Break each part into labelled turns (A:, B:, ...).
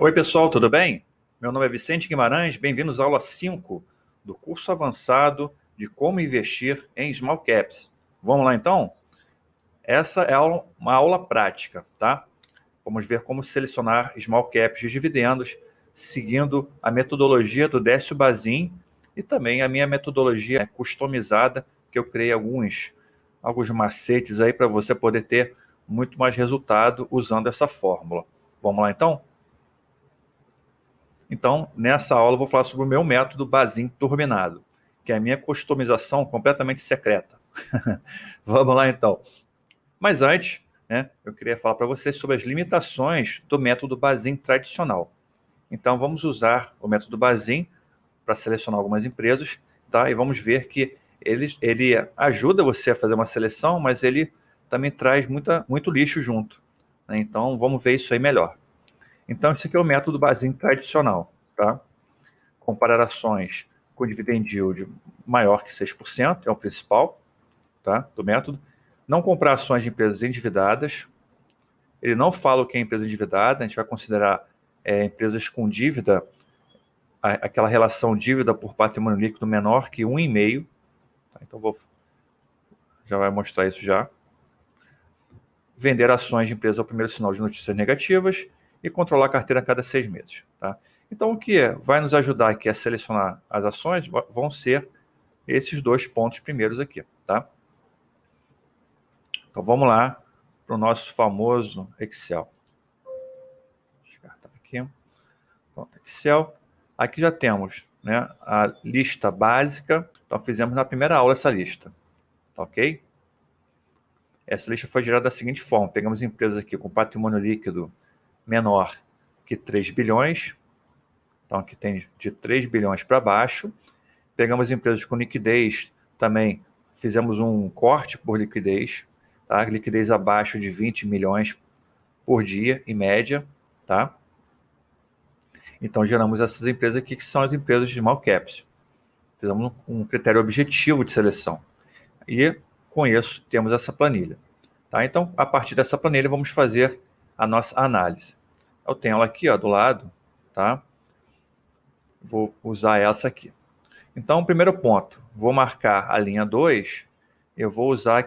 A: Oi, pessoal, tudo bem? Meu nome é Vicente Guimarães, bem-vindos à aula 5 do curso avançado de como investir em Small Caps. Vamos lá, então? Essa é uma aula prática, tá? Vamos ver como selecionar Small Caps de dividendos, seguindo a metodologia do Décio Bazin e também a minha metodologia customizada, que eu criei alguns macetes aí para você poder ter muito mais resultado usando essa fórmula. Vamos lá, então? Então, nessa aula eu vou falar sobre o meu método Bazin turbinado, que é a minha customização completamente secreta. Vamos lá, então. Mas antes, eu queria falar para vocês sobre as limitações do método Bazin tradicional. Então, vamos usar o método Bazin para selecionar algumas empresas, tá? E vamos ver que ele ajuda você a fazer uma seleção, mas ele também traz muito lixo junto, né? Então, vamos ver isso aí melhor. Então, esse aqui é o método Bazin tradicional, tá? Comparar ações com dividend yield maior que 6%, é o principal, tá, do método. Não comprar ações de empresas endividadas. Ele não fala o que é empresa endividada, a gente vai considerar empresas com dívida, aquela relação dívida por patrimônio líquido menor que 1,5. Tá? Então, já vai mostrar isso já. Vender ações de empresa ao primeiro sinal de notícias negativas e controlar a carteira a cada 6 meses. Tá? Então, o que vai nos ajudar aqui a selecionar as ações vão ser esses dois pontos primeiros aqui. Tá? Então, vamos lá para o nosso famoso Excel. Descartar aqui. Pronto, Excel. Aqui já temos, né, a lista básica. Então, fizemos na primeira aula essa lista. Tá, ok? Essa lista foi gerada da seguinte forma. Pegamos empresas aqui com patrimônio líquido menor que 3 bilhões. Então, aqui tem de 3 bilhões para baixo. Pegamos empresas com liquidez, também fizemos um corte por liquidez. Tá? Liquidez abaixo de 20 milhões por dia, em média. Tá? Então, geramos essas empresas aqui, que são as empresas de small caps. Fizemos um critério objetivo de seleção. E, com isso, temos essa planilha. Tá? Então, a partir dessa planilha, vamos fazer a nossa análise. Eu tenho ela aqui, ó, do lado. Tá? Vou usar essa aqui. Então, primeiro ponto, vou marcar a linha 2, eu vou usar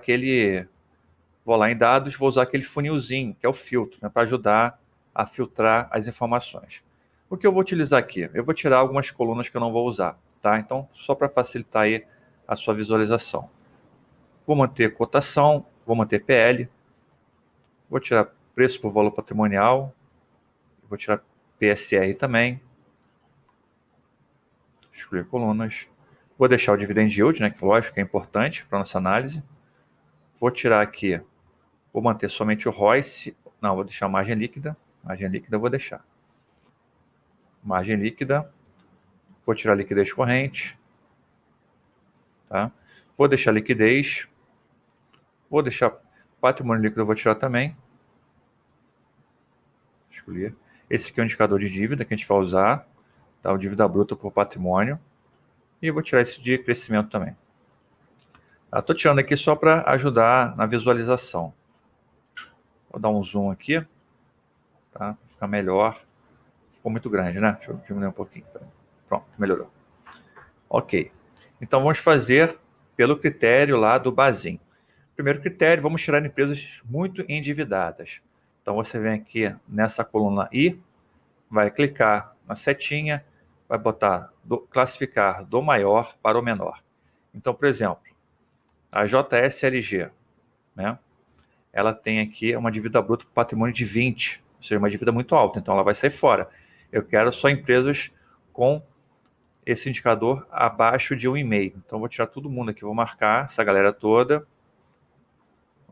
A: vou lá em dados, vou usar aquele funilzinho, que é o filtro, né, para ajudar a filtrar as informações. O que eu vou utilizar aqui? Eu vou tirar algumas colunas que eu não vou usar, tá? Então, só para facilitar aí a sua visualização. Vou manter cotação, vou manter PL, vou tirar preço por valor patrimonial, vou tirar PSR também, excluir colunas. Vou deixar o dividend yield, né, que lógico que é importante para nossa análise. Vou tirar aqui, vou manter somente o ROIC. Não, vou deixar a margem líquida. Margem líquida eu vou deixar. Margem líquida. Vou tirar a liquidez corrente. Tá? Vou deixar liquidez. Vou deixar patrimônio líquido, eu vou tirar também. Escolher. Esse aqui é o indicador de dívida que a gente vai usar. Tá? O dívida bruta por patrimônio. E eu vou tirar esse de crescimento também. Estou tirando aqui só para ajudar na visualização. Vou dar um zoom aqui, tá? Para ficar melhor. Ficou muito grande, né? Deixa eu diminuir um pouquinho. Pronto, melhorou. Ok. Então, vamos fazer pelo critério lá do Bazin. Primeiro critério, vamos tirar empresas muito endividadas. Então, você vem aqui nessa coluna I, vai clicar na setinha, vai botar classificar do maior para o menor. Então, por exemplo, a JSLG, né? Ela tem aqui uma dívida bruta por patrimônio de 20, ou seja, uma dívida muito alta, então ela vai sair fora. Eu quero só empresas com esse indicador abaixo de 1,5. Então, vou tirar todo mundo aqui, vou marcar essa galera toda.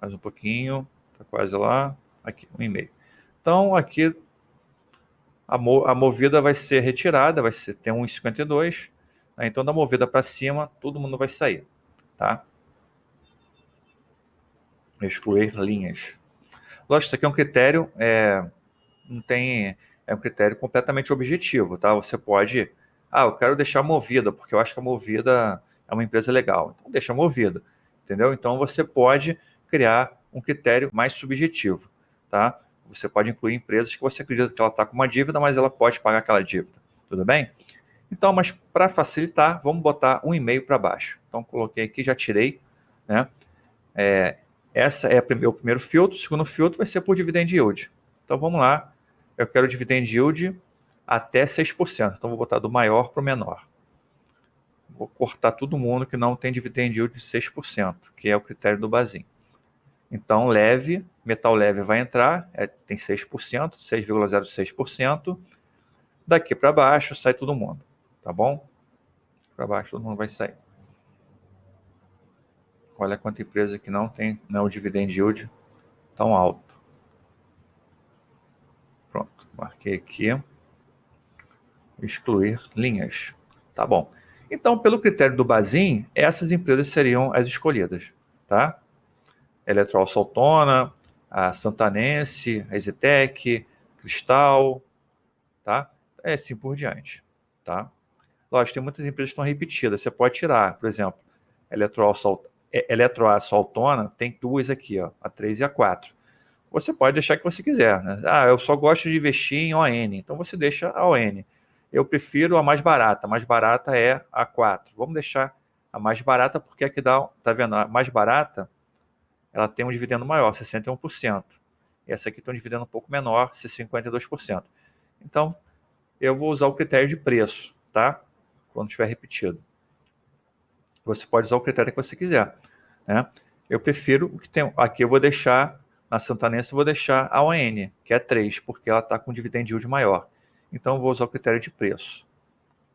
A: Mais um pouquinho, está quase lá. Aqui, 1,5. Então, aqui a movida vai ser retirada, tem 1,52. Né? Então, da movida para cima, todo mundo vai sair. Tá? Excluir linhas. Lógico, isso aqui é um critério, não tem, é um critério completamente objetivo, tá? Você pode, eu quero deixar a Movida, porque eu acho que a Movida é uma empresa legal. Então, deixa a Movida, entendeu? Então, você pode criar um critério mais subjetivo, tá? Você pode incluir empresas que você acredita que ela está com uma dívida, mas ela pode pagar aquela dívida. Tudo bem? Então, mas para facilitar, vamos botar um e-mail para baixo. Então, coloquei aqui, já tirei, né? Essa é o primeiro filtro. O segundo filtro vai ser por dividend yield. Então, vamos lá. Eu quero dividend yield até 6%. Então, vou botar do maior para o menor. Vou cortar todo mundo que não tem dividend yield de 6%, que é o critério do Bazin. Então, leve, metal leve vai entrar, tem 6%, 6,06%. Daqui para baixo sai todo mundo, tá bom? Para baixo todo mundo vai sair. Olha quanta empresa que não tem o dividend yield tão alto. Pronto, marquei aqui. Excluir linhas. Tá bom. Então, pelo critério do Bazin, essas empresas seriam as escolhidas, tá? Eletroal Soltona, a Santanense, a Exitec, Cristal, tá? É assim por diante, tá? Lógico, tem muitas empresas que estão repetidas. Você pode tirar, por exemplo, Eletroa Soltona tem duas aqui, ó, a 3 e a 4. Você pode deixar o que você quiser, né? Ah, eu só gosto de investir em ON, então você deixa a ON. Eu prefiro a mais barata. A mais barata é a 4. Vamos deixar a mais barata porque aqui dá, tá vendo? A mais barata, ela tem um dividendo maior, 61%. E essa aqui tem um dividendo um pouco menor, 52%. Então, eu vou usar o critério de preço, tá? Quando estiver repetido. Você pode usar o critério que você quiser, né? Eu prefiro o que tem. Aqui eu vou deixar, na Santanense, eu vou deixar a ON, que é 3, porque ela está com dividend yield maior. Então, eu vou usar o critério de preço.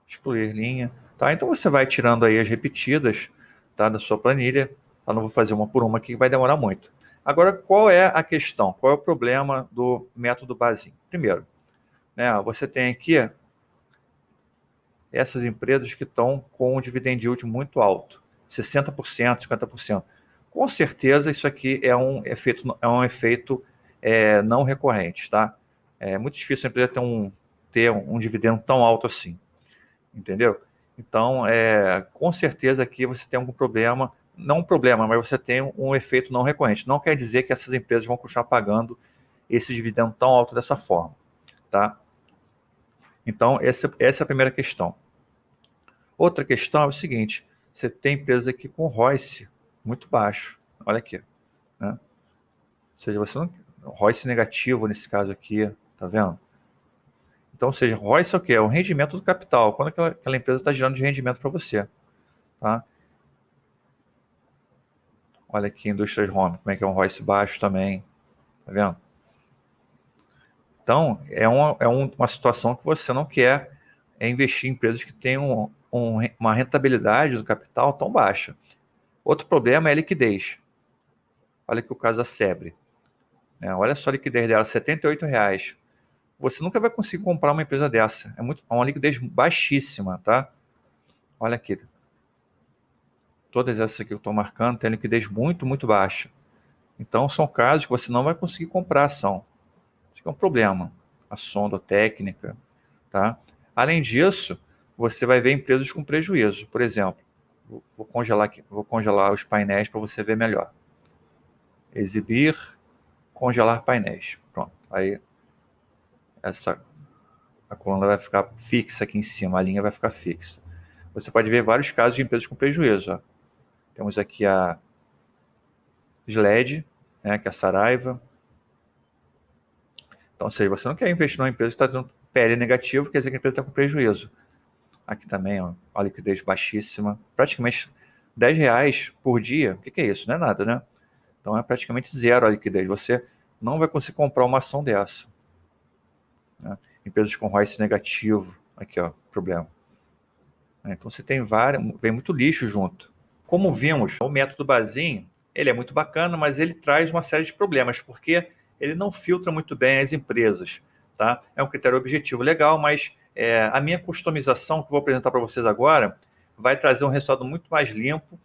A: Excluir linha. Tá? Então, você vai tirando aí as repetidas, tá, da sua planilha. Eu não vou fazer uma por uma aqui, que vai demorar muito. Agora, qual é a questão? Qual é o problema do método Bazin? Primeiro, né, você tem aqui essas empresas que estão com um dividend yield muito alto, 60%, 50%. Com certeza isso aqui é um efeito não recorrente, tá? É muito difícil a empresa ter um dividendo tão alto assim, entendeu? Então, com certeza aqui você tem algum problema, não um problema, mas você tem um efeito não recorrente. Não quer dizer que essas empresas vão continuar pagando esse dividendo tão alto dessa forma, tá? Então, essa é a primeira questão. Outra questão é o seguinte, você tem empresas aqui com ROIC muito baixo, olha aqui, né? Ou seja, você não, ROIC negativo nesse caso aqui, tá vendo? Então, ou seja, ROIC é o quê? É o rendimento do capital, quando aquela empresa está gerando de rendimento para você, tá? Olha aqui, Indústrias Home, como é que é um ROIC baixo também, tá vendo? Então, uma situação que você não quer investir em empresas que tenham uma rentabilidade do capital tão baixa. Outro problema é a liquidez. Olha aqui o caso da Sebre. Né? Olha só a liquidez dela, R$ 78. Você nunca vai conseguir comprar uma empresa dessa. É uma liquidez baixíssima, tá? Olha aqui. Todas essas aqui que eu estou marcando têm liquidez muito, muito baixa. Então, são casos que você não vai conseguir comprar ação. Isso é um problema. A sonda técnica, tá? Além disso, você vai ver empresas com prejuízo. Por exemplo, vou congelar aqui, vou congelar os painéis para você ver melhor. Exibir, congelar painéis. Pronto. Aí a coluna vai ficar fixa aqui em cima, a linha vai ficar fixa. Você pode ver vários casos de empresas com prejuízo. Ó. Temos aqui a SLED, né, que é a Saraiva. Então, ou seja, você não quer investir numa empresa que está tendo PL negativo, quer dizer que a empresa está com prejuízo. Aqui também, ó, a liquidez baixíssima, praticamente R$ 10 por dia. O que é isso? Não é nada, né? Então é praticamente zero a liquidez. Você não vai conseguir comprar uma ação dessa. Né? Empresas com ROIC negativo, aqui ó, problema. Então você tem vem muito lixo junto. Como vimos, o método Bazin, ele é muito bacana, mas ele traz uma série de problemas, porque ele não filtra muito bem as empresas. Tá? É um critério objetivo legal, mas a minha customização, que eu vou apresentar para vocês agora, vai trazer um resultado muito mais limpo,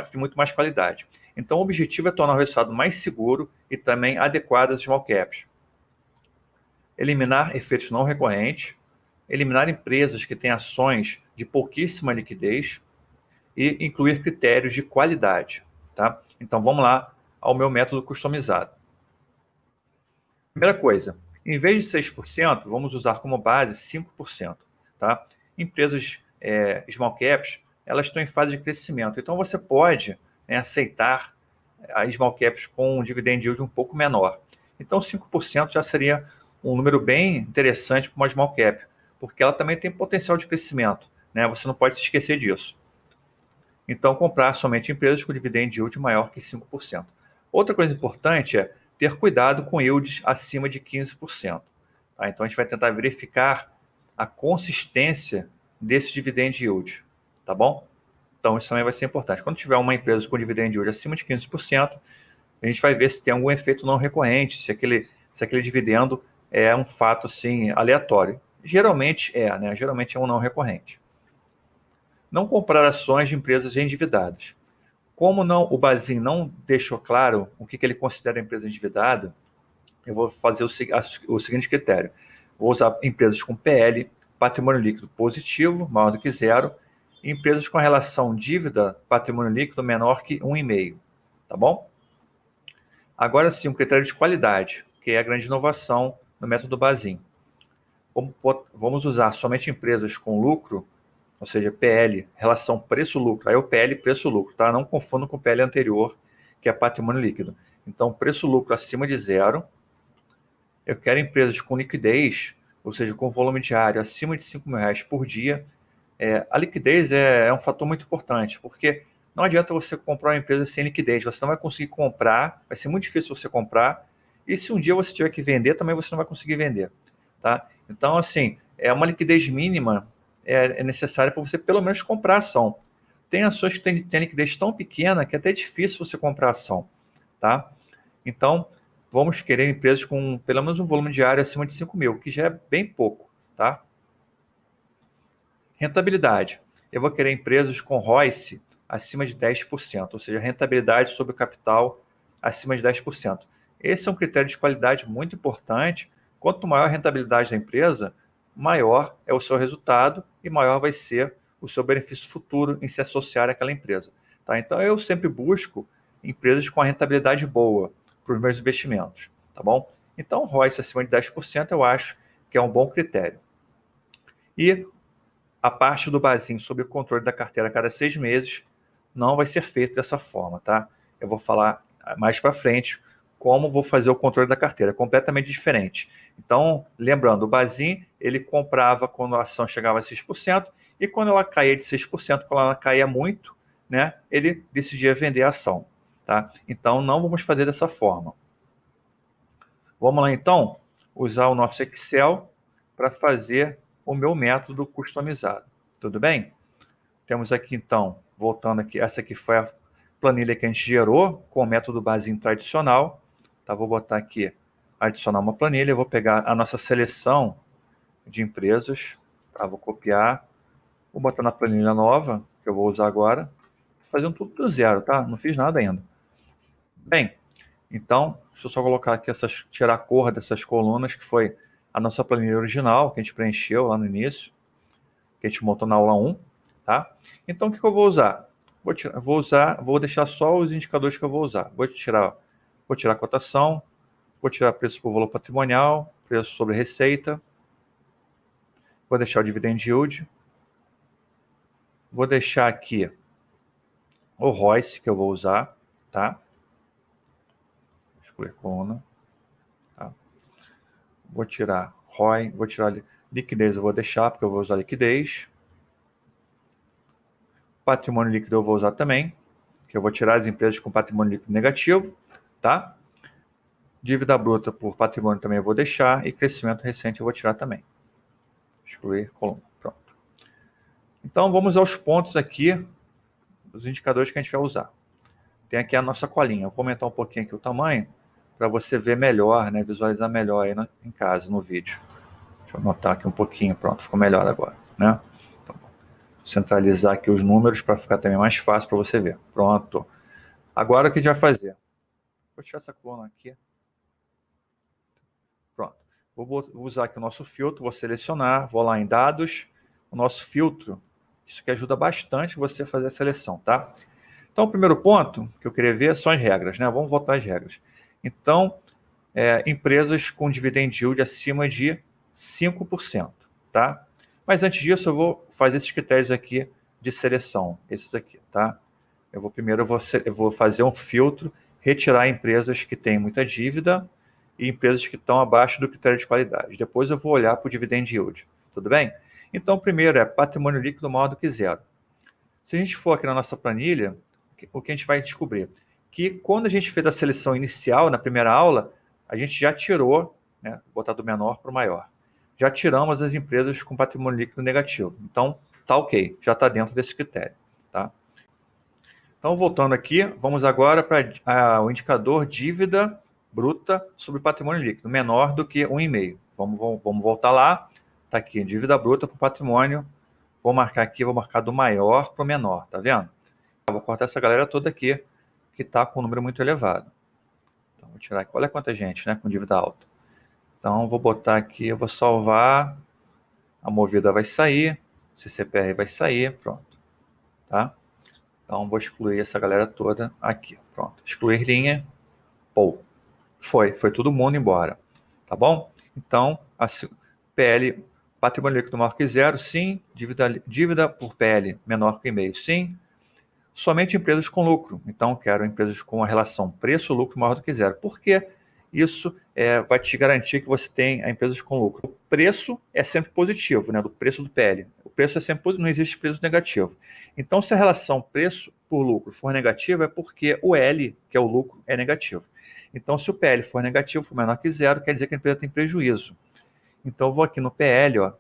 A: de muito mais qualidade. Então o objetivo é tornar o resultado mais seguro e também adequado às small caps. Eliminar efeitos não recorrentes, eliminar empresas que têm ações de pouquíssima liquidez e incluir critérios de qualidade. Tá? Então vamos lá ao meu método customizado. Primeira coisa, em vez de 6%, vamos usar como base 5%. Tá? Empresas small caps, elas estão em fase de crescimento. Então, você pode aceitar a small caps com um dividend yield um pouco menor. Então, 5% já seria um número bem interessante para uma small cap, porque ela também tem potencial de crescimento. Né? Você não pode se esquecer disso. Então, comprar somente empresas com dividend yield maior que 5%. Outra coisa importante é ter cuidado com yields acima de 15%. Tá? Então, a gente vai tentar verificar a consistência desse dividend yield. Tá bom? Então, isso também vai ser importante. Quando tiver uma empresa com dividend yield acima de 15%, a gente vai ver se tem algum efeito não recorrente, se aquele dividendo é um fato assim, aleatório. Geralmente né? Geralmente é um não recorrente. Não comprar ações de empresas endividadas. Como o Bazin não deixou claro o que ele considera empresa endividada, eu vou fazer o seguinte critério. Vou usar empresas com PL, patrimônio líquido positivo, maior do que zero, e empresas com a relação dívida-patrimônio líquido menor que 1,5. Tá bom? Agora sim, um critério de qualidade, que é a grande inovação no método Bazin. Vamos usar somente empresas com lucro, ou seja, PL, relação preço-lucro. Aí o PL, preço-lucro, tá? Não confunda com o PL anterior, que é patrimônio líquido. Então, preço-lucro acima de zero. Eu quero empresas com liquidez, ou seja, com volume diário acima de R$5.000 por dia. A liquidez é um fator muito importante, porque não adianta você comprar uma empresa sem liquidez. Você não vai conseguir comprar, vai ser muito difícil você comprar. E se um dia você tiver que vender, também você não vai conseguir vender. Tá? Então, assim, uma liquidez mínima é necessária para você pelo menos comprar ação. Tem ações que têm liquidez tão pequena que é até difícil você comprar ação. Tá? Então, vamos querer empresas com pelo menos um volume diário acima de 5.000, que já é bem pouco. Tá? Rentabilidade. Eu vou querer empresas com ROIC acima de 10%, ou seja, rentabilidade sobre o capital acima de 10%. Esse é um critério de qualidade muito importante. Quanto maior a rentabilidade da empresa, maior é o seu resultado e maior vai ser o seu benefício futuro em se associar àquela empresa. Tá? Então, eu sempre busco empresas com a rentabilidade boa para os meus investimentos. Tá bom? Então, ROIC acima de 10% eu acho que é um bom critério. E a parte do Bazin sob o controle da carteira a cada 6 meses não vai ser feito dessa forma, tá? Eu vou falar mais para frente como vou fazer o controle da carteira, completamente diferente. Então, lembrando, o Bazin, ele comprava quando a ação chegava a 6%, e quando ela caía de 6%, quando ela caía muito, né, ele decidia vender a ação, tá? Então, não vamos fazer dessa forma. Vamos lá, então, usar o nosso Excel para fazer o meu método customizado. Tudo bem? Temos aqui, então, voltando aqui, essa aqui foi a planilha que a gente gerou com o método Bazin tradicional. Tá, vou botar aqui, adicionar uma planilha, eu vou pegar a nossa seleção de empresas, tá, vou copiar, vou botar na planilha nova, que eu vou usar agora, fazendo tudo do zero, tá? Não fiz nada ainda. Bem, então, deixa eu só colocar aqui, tirar a cor dessas colunas, que foi a nossa planilha original, que a gente preencheu lá no início, que a gente montou na aula 1, tá? Então, o que eu vou usar? Vou deixar só os indicadores que eu vou usar. Vou tirar a cotação, vou tirar preço por valor patrimonial, preço sobre receita, vou deixar o dividend yield, vou deixar aqui o ROIC que eu vou usar, tá? Excluir coluna, tá? Vou tirar ROI, vou tirar liquidez, eu vou deixar porque eu vou usar liquidez. Patrimônio líquido eu vou usar também, que eu vou tirar as empresas com patrimônio líquido negativo, tá? Dívida bruta por patrimônio também eu vou deixar, e crescimento recente eu vou tirar também. Excluir coluna, pronto. Então vamos aos pontos aqui, os indicadores que a gente vai usar. Tem aqui a nossa colinha, eu vou aumentar um pouquinho aqui o tamanho, para você ver melhor, né, visualizar melhor aí em casa, no vídeo. Deixa eu anotar aqui um pouquinho, pronto, ficou melhor agora, né? Então, centralizar aqui os números para ficar também mais fácil para você ver. Pronto. Agora o que a gente vai fazer? Vou tirar essa coluna aqui. Pronto. Vou usar aqui o nosso filtro, vou selecionar, vou lá em dados, o nosso filtro. Isso que ajuda bastante você a fazer a seleção, tá? Então, o primeiro ponto que eu queria ver são as regras, né? Vamos voltar às regras. Então, empresas com dividend yield acima de 5%, tá? Mas antes disso, eu vou fazer esses critérios aqui de seleção, esses aqui, tá? Primeiro eu vou fazer um filtro, retirar empresas que têm muita dívida e empresas que estão abaixo do critério de qualidade. Depois eu vou olhar para o dividend yield, tudo bem? Então, o primeiro é patrimônio líquido maior do que zero. Se a gente for aqui na nossa planilha, o que a gente vai descobrir? Que quando a gente fez a seleção inicial, na primeira aula, a gente já tirou, né, vou botar do menor para o maior, já tiramos as empresas com patrimônio líquido negativo. Então, tá ok, já está dentro desse critério, tá? Então, voltando aqui, vamos agora para o indicador dívida bruta sobre patrimônio líquido, menor do que 1,5. Vamos voltar lá, está aqui, dívida bruta para patrimônio, vou marcar aqui, vou marcar do maior para o menor, tá vendo? Vou cortar essa galera toda aqui, que está com um número muito elevado. Então, vou tirar aqui, olha quanta gente, né, com dívida alta. Então, vou botar aqui, eu vou salvar, a Movida vai sair, CCPR vai sair, pronto, tá? Então, vou excluir essa galera toda aqui. Pronto. Excluir linha. Pô. Foi todo mundo embora. Tá bom? Então, PL, patrimônio líquido maior que zero, sim. Dívida por PL menor que 1,5, sim. Somente empresas com lucro. Então, quero empresas com a relação preço-lucro maior do que zero. Por quê? Isso vai te garantir que você tem empresas com lucro. O preço é sempre positivo, né? Do preço do PL. O preço é sempre positivo, não existe preço negativo. Então, se a relação preço por lucro for negativa, é porque o L, que é o lucro, é negativo. Então, se o PL for negativo, for menor que zero, quer dizer que a empresa tem prejuízo. Então, eu vou aqui no PL, ó,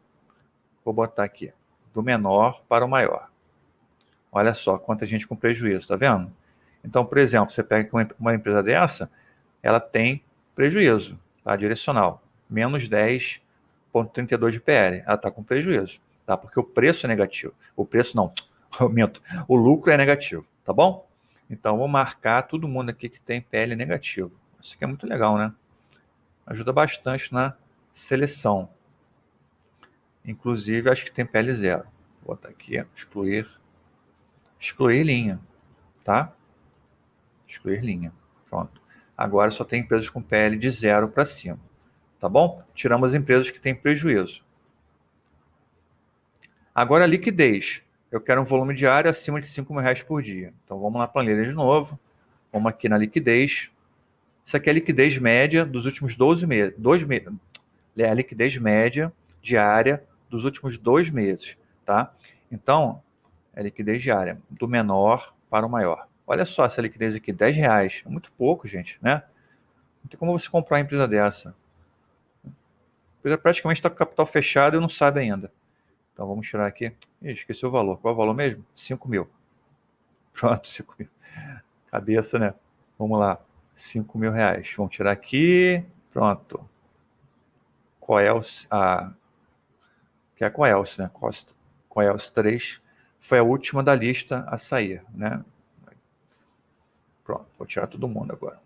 A: vou botar aqui, do menor para o maior. Olha só quanta gente com prejuízo, tá vendo? Então, por exemplo, você pega uma empresa dessa, ela tem prejuízo, tá? Direcional, menos 10,32 de PL. Ela está com prejuízo, tá? Porque o preço é negativo. O preço não, aumento. O lucro é negativo, tá bom? Então, vou marcar todo mundo aqui que tem PL negativo. Isso aqui é muito legal, né? Ajuda bastante na seleção. Inclusive, acho que tem PL zero. Vou botar aqui, excluir linha, tá? Excluir linha. Pronto. Agora só tem empresas com PL de 0 para cima. Tá bom? Tiramos as empresas que têm prejuízo. Agora, a liquidez. Eu quero um volume diário acima de R$5.000 por dia. Então, vamos na planilha de novo. Vamos aqui na liquidez. Isso aqui é a liquidez média dos últimos 12 meses. É a liquidez média diária dos últimos 2 meses. Tá? Então, é a liquidez diária, do menor para o maior. Olha só essa liquidez aqui, R$10. É muito pouco, gente, né? Não tem como você comprar uma empresa dessa. A empresa praticamente está com capital fechado e não sabe ainda. Então vamos tirar aqui. Ih, esqueci o valor. Qual é o valor mesmo? 5.000. Pronto, 5.000. Cabeça, né? Vamos lá. R$5.000. Vamos tirar aqui. Pronto. Coelce, que é a Coelce, né? Coelce 3 foi a última da lista a sair, né? Pronto, vou tirar todo mundo agora.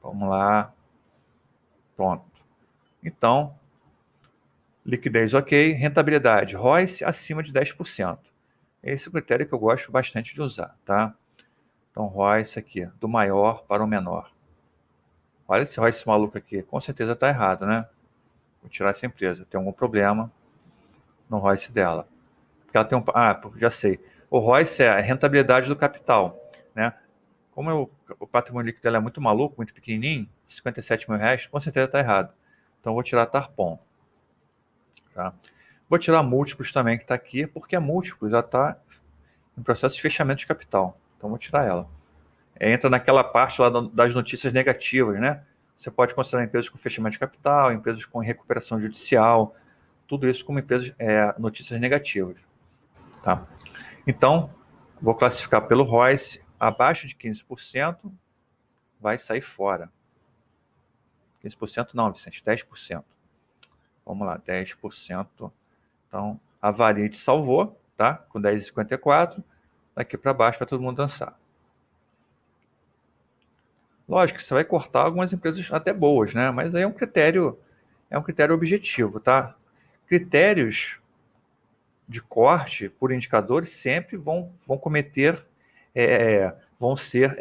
A: Vamos lá. Pronto. Então, liquidez ok, rentabilidade, ROIC acima de 10%. Esse é o critério que eu gosto bastante de usar, tá? Então, ROIC aqui, do maior para o menor. Olha esse ROIC maluco aqui, com certeza está errado, né? Vou tirar essa empresa, tem algum problema no ROIC dela. Porque ela tem um... já sei. O ROIC é a rentabilidade do capital, né? Como o patrimônio líquido dela é muito maluco, muito pequenininho, R$57.000, com certeza está errado. Então, vou tirar Tarpon. Tá? Vou tirar múltiplos também, que está aqui, porque a múltiplos já está em processo de fechamento de capital. Então, vou tirar ela. Entra naquela parte lá das notícias negativas, né? Você pode considerar empresas com fechamento de capital, empresas com recuperação judicial, tudo isso como empresas, notícias negativas. Tá? Então, vou classificar pelo ROIC, abaixo de 15%, vai sair fora. 15% não, Vicente, 10%. Vamos lá, 10%. Então, a Variante salvou, tá? Com 10,54. Daqui para baixo vai todo mundo dançar. Lógico que você vai cortar algumas empresas até boas, né? Mas aí é um critério objetivo, tá? Critérios de corte por indicadores sempre vão cometer, vão ser,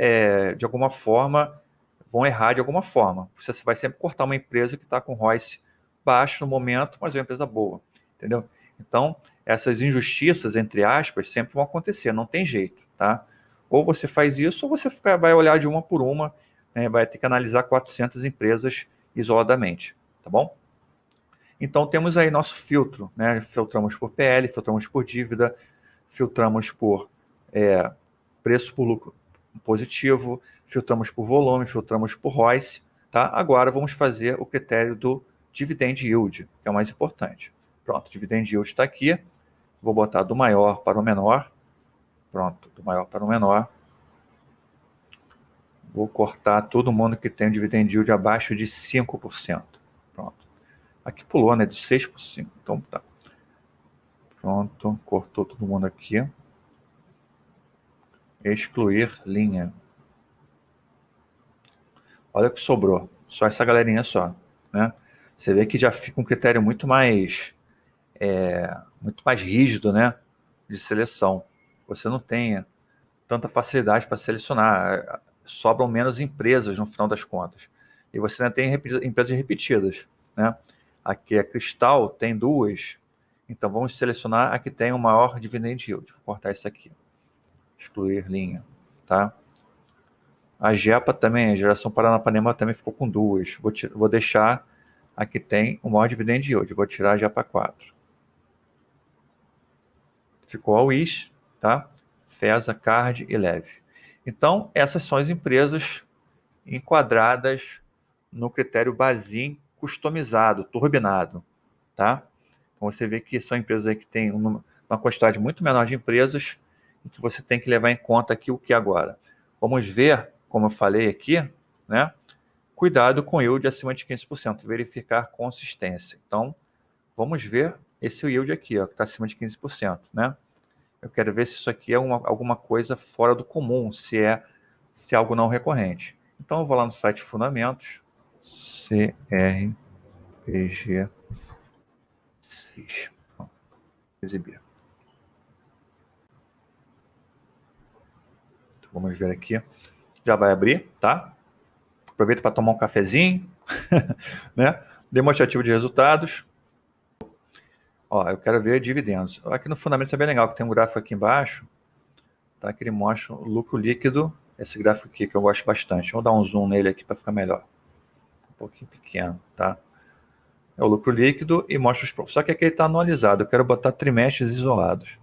A: de alguma forma, vão errar de alguma forma. Você vai sempre cortar uma empresa que está com ROIC baixo no momento, mas é uma empresa boa, entendeu? Então, essas injustiças, entre aspas, sempre vão acontecer, não tem jeito, tá? Ou você faz isso, ou você vai olhar de uma por uma, né, vai ter que analisar 400 empresas isoladamente, tá bom? Então, temos aí nosso filtro, né? Filtramos por PL, filtramos por dívida, filtramos por preço por lucro positivo, filtramos por volume, filtramos por ROIC, tá? Agora vamos fazer o critério do dividend yield, que é o mais importante. Pronto, dividend yield está aqui. Vou botar do maior para o menor. Pronto, do maior para o menor. Vou cortar todo mundo que tem um dividend yield abaixo de 5%. Pronto. Aqui pulou, né? De 6%. Então tá. Pronto, cortou todo mundo aqui. Excluir linha. Olha o que sobrou. Só essa galerinha só, né? Você vê que já fica um critério muito mais rígido, né? De seleção. Você não tem tanta facilidade para selecionar. Sobram menos empresas no final das contas. E você ainda tem empresas repetidas, né? Aqui a Cristal tem duas. Então vamos selecionar a que tem o maior dividend yield. Vou cortar isso aqui. Excluir linha, tá? A GEPA também, a Geração Paranapanema também ficou com duas. Vou deixar a que tem o maior dividend yield. Vou tirar a GEPA 4. Ficou a WIS, tá? FESA, CARD e LEV. Então, essas são as empresas enquadradas no critério Bazin customizado, turbinado, tá? Então, você vê que são empresas aí que têm uma quantidade muito menor de empresas e que você tem que levar em conta aqui o que agora. Vamos ver, como eu falei aqui, né? Cuidado com yield acima de 15%, verificar consistência. Então, vamos ver esse yield aqui, ó, que está acima de 15%, né? Eu quero ver se isso aqui é alguma coisa fora do comum, se é algo não recorrente. Então, eu vou lá no site Fundamentos, CRPG 6. Exibir. Então, vamos ver aqui. Já vai abrir, tá? Aproveita para tomar um cafezinho, né? Demonstrativo de resultados. Ó, eu quero ver dividendos. Aqui no Fundamentos é bem legal, que tem um gráfico aqui embaixo, tá? Que ele mostra o lucro líquido. Esse gráfico aqui que eu gosto bastante. Vou dar um zoom nele aqui para ficar melhor. Um pouquinho pequeno, tá? É o lucro líquido e mostra os profits. Só que aqui ele está anualizado. Eu quero botar trimestres isolados.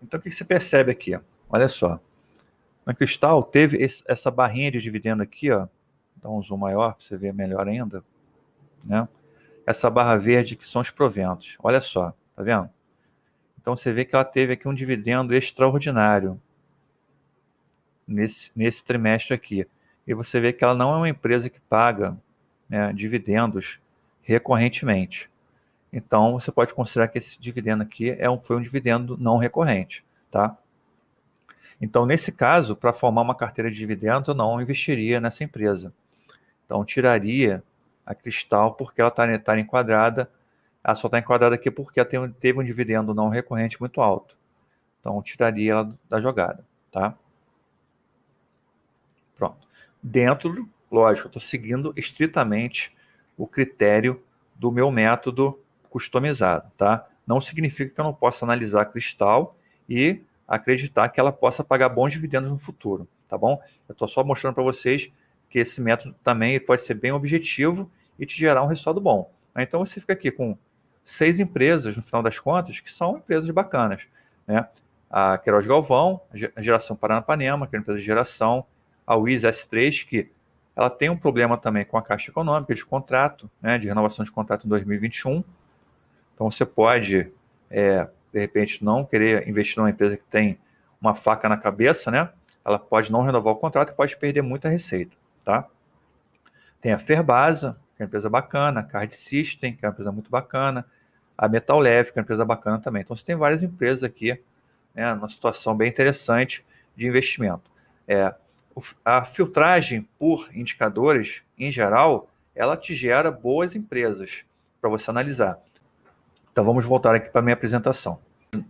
A: Então o que você percebe aqui? Olha só. Na Cristal teve essa barrinha de dividendo aqui, ó. Dá um zoom maior para você ver melhor ainda, né? Essa barra verde que são os proventos. Olha só, tá vendo? Então você vê que ela teve aqui um dividendo extraordinário nesse trimestre aqui. E você vê que ela não é uma empresa que paga, né, dividendos recorrentemente. Então você pode considerar que esse dividendo aqui foi um dividendo não recorrente, tá? Então nesse caso, para formar uma carteira de dividendos, eu não investiria nessa empresa. Então tiraria a Cristal porque ela está enquadrada. Ela só está enquadrada aqui porque ela teve um dividendo não recorrente muito alto. Então tiraria ela da jogada, tá? Pronto. Dentro, lógico, eu estou seguindo estritamente o critério do meu método customizado, tá? Não significa que eu não possa analisar a Cristal e acreditar que ela possa pagar bons dividendos no futuro, tá bom? Eu estou só mostrando para vocês que esse método também pode ser bem objetivo e te gerar um resultado bom. Então você fica aqui com 6 empresas, no final das contas, que são empresas bacanas, né? A Queiroz Galvão, a Geração Paranapanema, que é uma empresa de geração, a WIS S3, que ela tem um problema também com a Caixa Econômica de contrato, né, de renovação de contrato em 2021. Então você pode, de repente, não querer investir numa empresa que tem uma faca na cabeça, né? Ela pode não renovar o contrato e pode perder muita receita, tá? Tem a Ferbasa, que é uma empresa bacana, a Card System, que é uma empresa muito bacana, a Metal Leve, que é uma empresa bacana também. Então você tem várias empresas aqui, né, numa situação bem interessante de investimento. A filtragem por indicadores, em geral, ela te gera boas empresas para você analisar. Então vamos voltar aqui para a minha apresentação.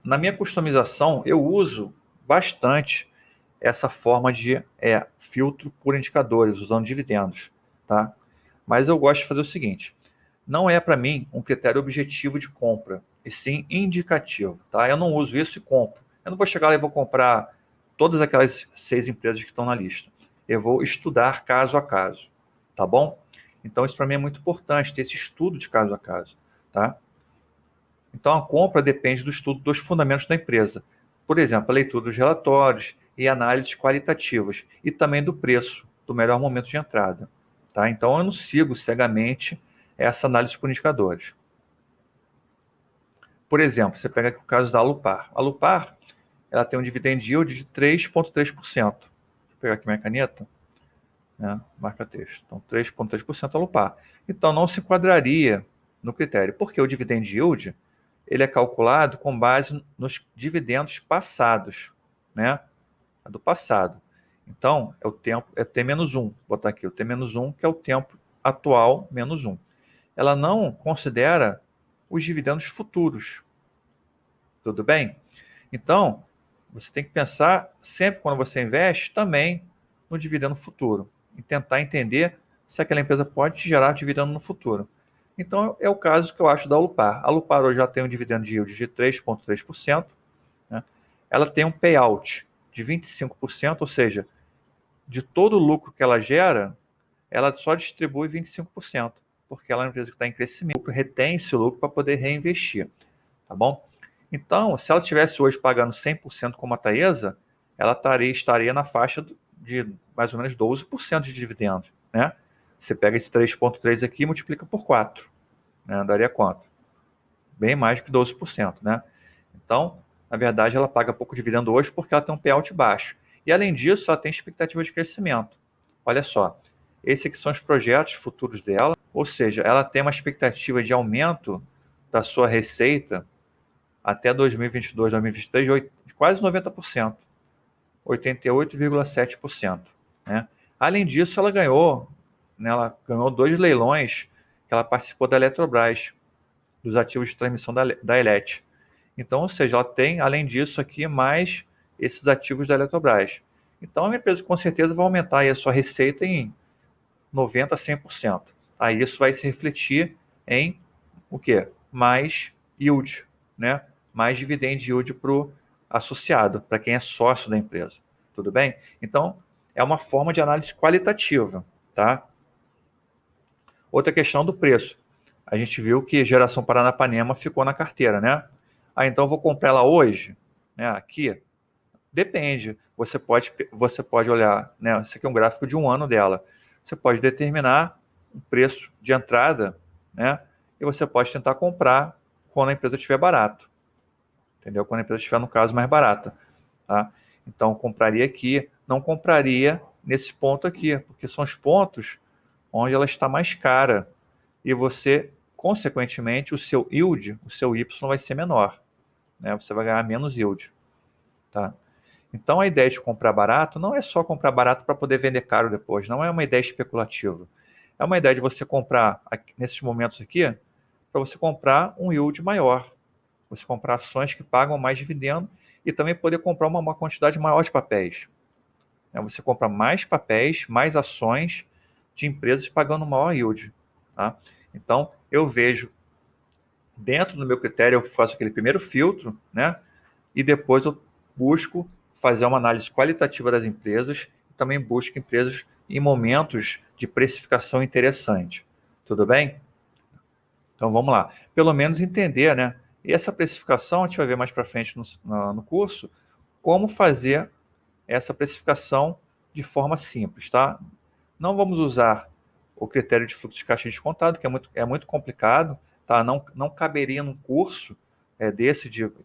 A: Na minha customização, eu uso bastante essa forma de filtro por indicadores, usando dividendos, tá? Mas eu gosto de fazer o seguinte, não é para mim um critério objetivo de compra, e sim indicativo, tá? Eu não uso isso e compro. Eu não vou chegar lá e vou comprar todas aquelas 6 empresas que estão na lista. Eu vou estudar caso a caso, tá bom? Então isso para mim é muito importante, ter esse estudo de caso a caso, tá? Então a compra depende do estudo dos fundamentos da empresa. Por exemplo, a leitura dos relatórios e análises qualitativas e também do preço, do melhor momento de entrada, tá? Então eu não sigo cegamente essa análise por indicadores. Por exemplo, você pega aqui o caso da Alupar. A Alupar, ela tem um dividend yield de 3,3%. Vou pegar aqui minha caneta, né? Marca texto. Então, 3,3% Alupar. Então, não se enquadraria no critério, porque o dividend yield ele é calculado com base nos dividendos passados, né? Do passado. Então, é o tempo, é T-1. Vou botar aqui o T-1, que é o tempo atual menos 1. Ela não considera os dividendos futuros. Tudo bem? Então, você tem que pensar sempre quando você investe também no dividendo futuro e tentar entender se aquela empresa pode te gerar dividendo no futuro. Então, é o caso que eu acho da Alupar. A Alupar hoje já tem um dividendo yield de 3,3%, né? Ela tem um payout de 25%, ou seja, de todo o lucro que ela gera, ela só distribui 25%, porque ela é uma empresa que está em crescimento, retém esse lucro para poder reinvestir, tá bom? Então, se ela estivesse hoje pagando 100% como a Taesa, ela estaria na faixa de mais ou menos 12% de dividendos, né? Você pega esse 3,3 aqui e multiplica por 4, né? Daria quanto? Bem mais que 12%, né? Então, na verdade, ela paga pouco dividendo hoje porque ela tem um payout baixo. E, além disso, ela tem expectativa de crescimento. Olha só, esses aqui são os projetos futuros dela, ou seja, ela tem uma expectativa de aumento da sua receita até 2022, 2023 de quase 90%, 88,7%. Né? Além disso, ela ganhou 2 leilões que ela participou da Eletrobras, dos ativos de transmissão da Elet. Então, ou seja, ela tem, além disso, aqui mais esses ativos da Eletrobras. Então, é uma empresa que com certeza vai aumentar aí a sua receita em 90% a 100%. Aí isso vai se refletir em o quê? Mais yield, né? Mais dividend yield para o associado, para quem é sócio da empresa. Tudo bem? Então, é uma forma de análise qualitativa, tá? Outra questão do preço. A gente viu que Geração Paranapanema ficou na carteira, né? Ah, então eu vou comprar ela hoje, né? Aqui, depende. Você pode olhar, né? Esse aqui é um gráfico de um ano dela. Você pode determinar o preço de entrada, né? E você pode tentar comprar quando a empresa estiver barato, entendeu? Quando a empresa estiver, no caso, mais barata, tá? Então, compraria aqui, não compraria nesse ponto aqui, porque são os pontos onde ela está mais cara e você, consequentemente, o seu yield, o seu Y vai ser menor, né? Você vai ganhar menos yield, tá? Então, a ideia de comprar barato não é só comprar barato para poder vender caro depois, não é uma ideia especulativa. É uma ideia de você comprar, nesses momentos aqui, para você comprar um yield maior. Você comprar ações que pagam mais dividendo e também poder comprar uma quantidade maior de papéis. Você compra mais papéis, mais ações de empresas pagando maior yield. Tá? Então, eu vejo, dentro do meu critério, eu faço aquele primeiro filtro, né? E depois eu busco fazer uma análise qualitativa das empresas e também busco empresas em momentos de precificação interessante. Tudo bem? Então vamos lá. Pelo menos entender, né? E essa precificação, a gente vai ver mais para frente no curso, como fazer essa precificação de forma simples, tá? Não vamos usar o critério de fluxo de caixa descontado, que é muito complicado, tá? Não caberia num curso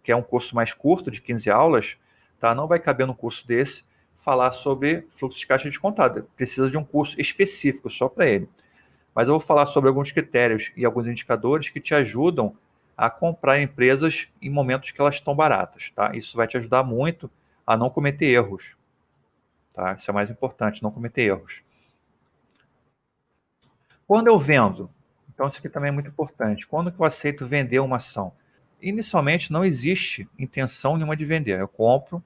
A: que é um curso mais curto, de 15 aulas, tá? Não vai caber num curso desse falar sobre fluxo de caixa descontado. Precisa de um curso específico só para ele. Mas eu vou falar sobre alguns critérios e alguns indicadores que te ajudam a comprar empresas em momentos que elas estão baratas, tá? Isso vai te ajudar muito a não cometer erros, tá? Isso é mais importante, não cometer erros. Quando eu vendo, então isso aqui também é muito importante. Quando que eu aceito vender uma ação? Inicialmente não existe intenção nenhuma de vender. Eu compro,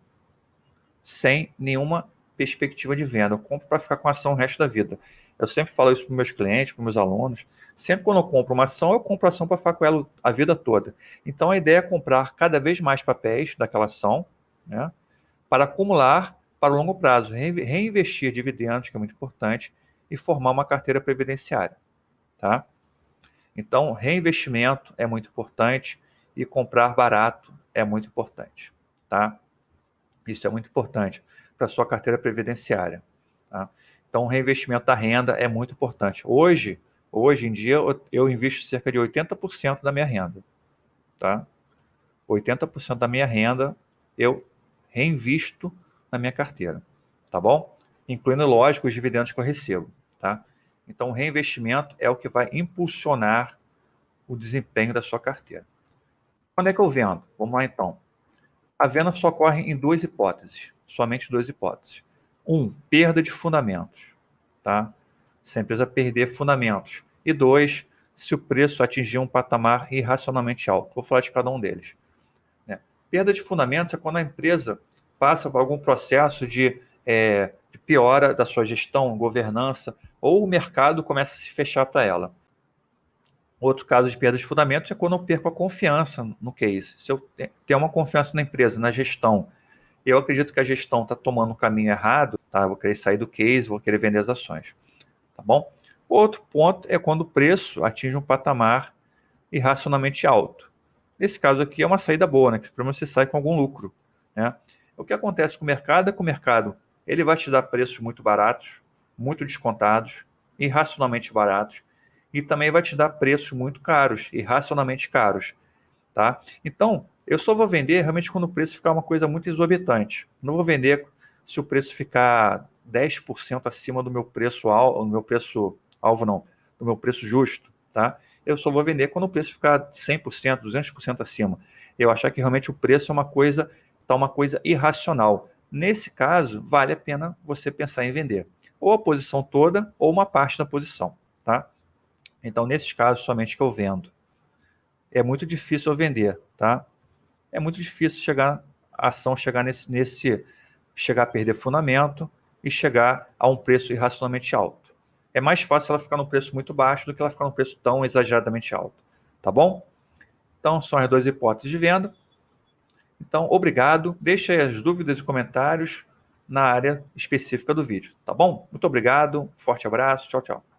A: sem nenhuma perspectiva de venda. Eu compro para ficar com a ação o resto da vida. Eu sempre falo isso para os meus clientes, para os meus alunos. Sempre quando eu compro uma ação, eu compro a ação para ficar com ela a vida toda. Então a ideia é comprar cada vez mais papéis daquela ação, né, para acumular para o longo prazo, reinvestir dividendos, que é muito importante, e formar uma carteira previdenciária. Tá? Então, reinvestimento é muito importante e comprar barato é muito importante. Tá? Isso é muito importante para a sua carteira previdenciária. Tá? Então, o reinvestimento da renda é muito importante. Hoje em dia, eu invisto cerca de 80% da minha renda. Tá? 80% da minha renda eu reinvisto na minha carteira. Tá bom? Incluindo, lógico, os dividendos que eu recebo. Tá? Então, o reinvestimento é o que vai impulsionar o desempenho da sua carteira. Quando é que eu vendo? Vamos lá, então. A venda só ocorre em duas hipóteses, somente duas hipóteses. Perda de fundamentos, tá? Se a empresa perder fundamentos. E dois, se o preço atingir um patamar irracionalmente alto. Vou falar de cada um deles. Né? Perda de fundamentos é quando a empresa passa por algum processo de piora da sua gestão, governança, ou o mercado começa a se fechar para ela. Outro caso de perda de fundamentos é quando eu perco a confiança no case. Se eu tenho uma confiança na empresa, na gestão, e eu acredito que a gestão está tomando um caminho errado, tá? Eu vou querer sair do case, vou querer vender as ações. Tá bom? Outro ponto é quando o preço atinge um patamar irracionalmente alto. Nesse caso aqui é uma saída boa, né? Que pelo menos você sai com algum lucro. Né? O que acontece com o mercado é que o mercado ele vai te dar preços muito baratos, muito descontados, irracionalmente baratos, e também vai te dar preços muito caros, irracionalmente caros. Tá? Então, eu só vou vender realmente quando o preço ficar uma coisa muito exorbitante. Não vou vender se o preço ficar 10% acima do meu preço alvo, não, do meu preço justo. Tá? Eu só vou vender quando o preço ficar 100%, 200% acima. Eu achar que realmente o preço é uma coisa irracional. Nesse caso, vale a pena você pensar em vender. Ou a posição toda, ou uma parte da posição. Tá? Então, nesses casos, somente que eu vendo. É muito difícil eu vender, tá? É muito difícil a ação chegar chegar a perder fundamento e chegar a um preço irracionalmente alto. É mais fácil ela ficar no preço muito baixo do que ela ficar no preço tão exageradamente alto, tá bom? Então, são as duas hipóteses de venda. Então, obrigado. Deixe aí as dúvidas e comentários na área específica do vídeo, tá bom? Muito obrigado, forte abraço, tchau, tchau.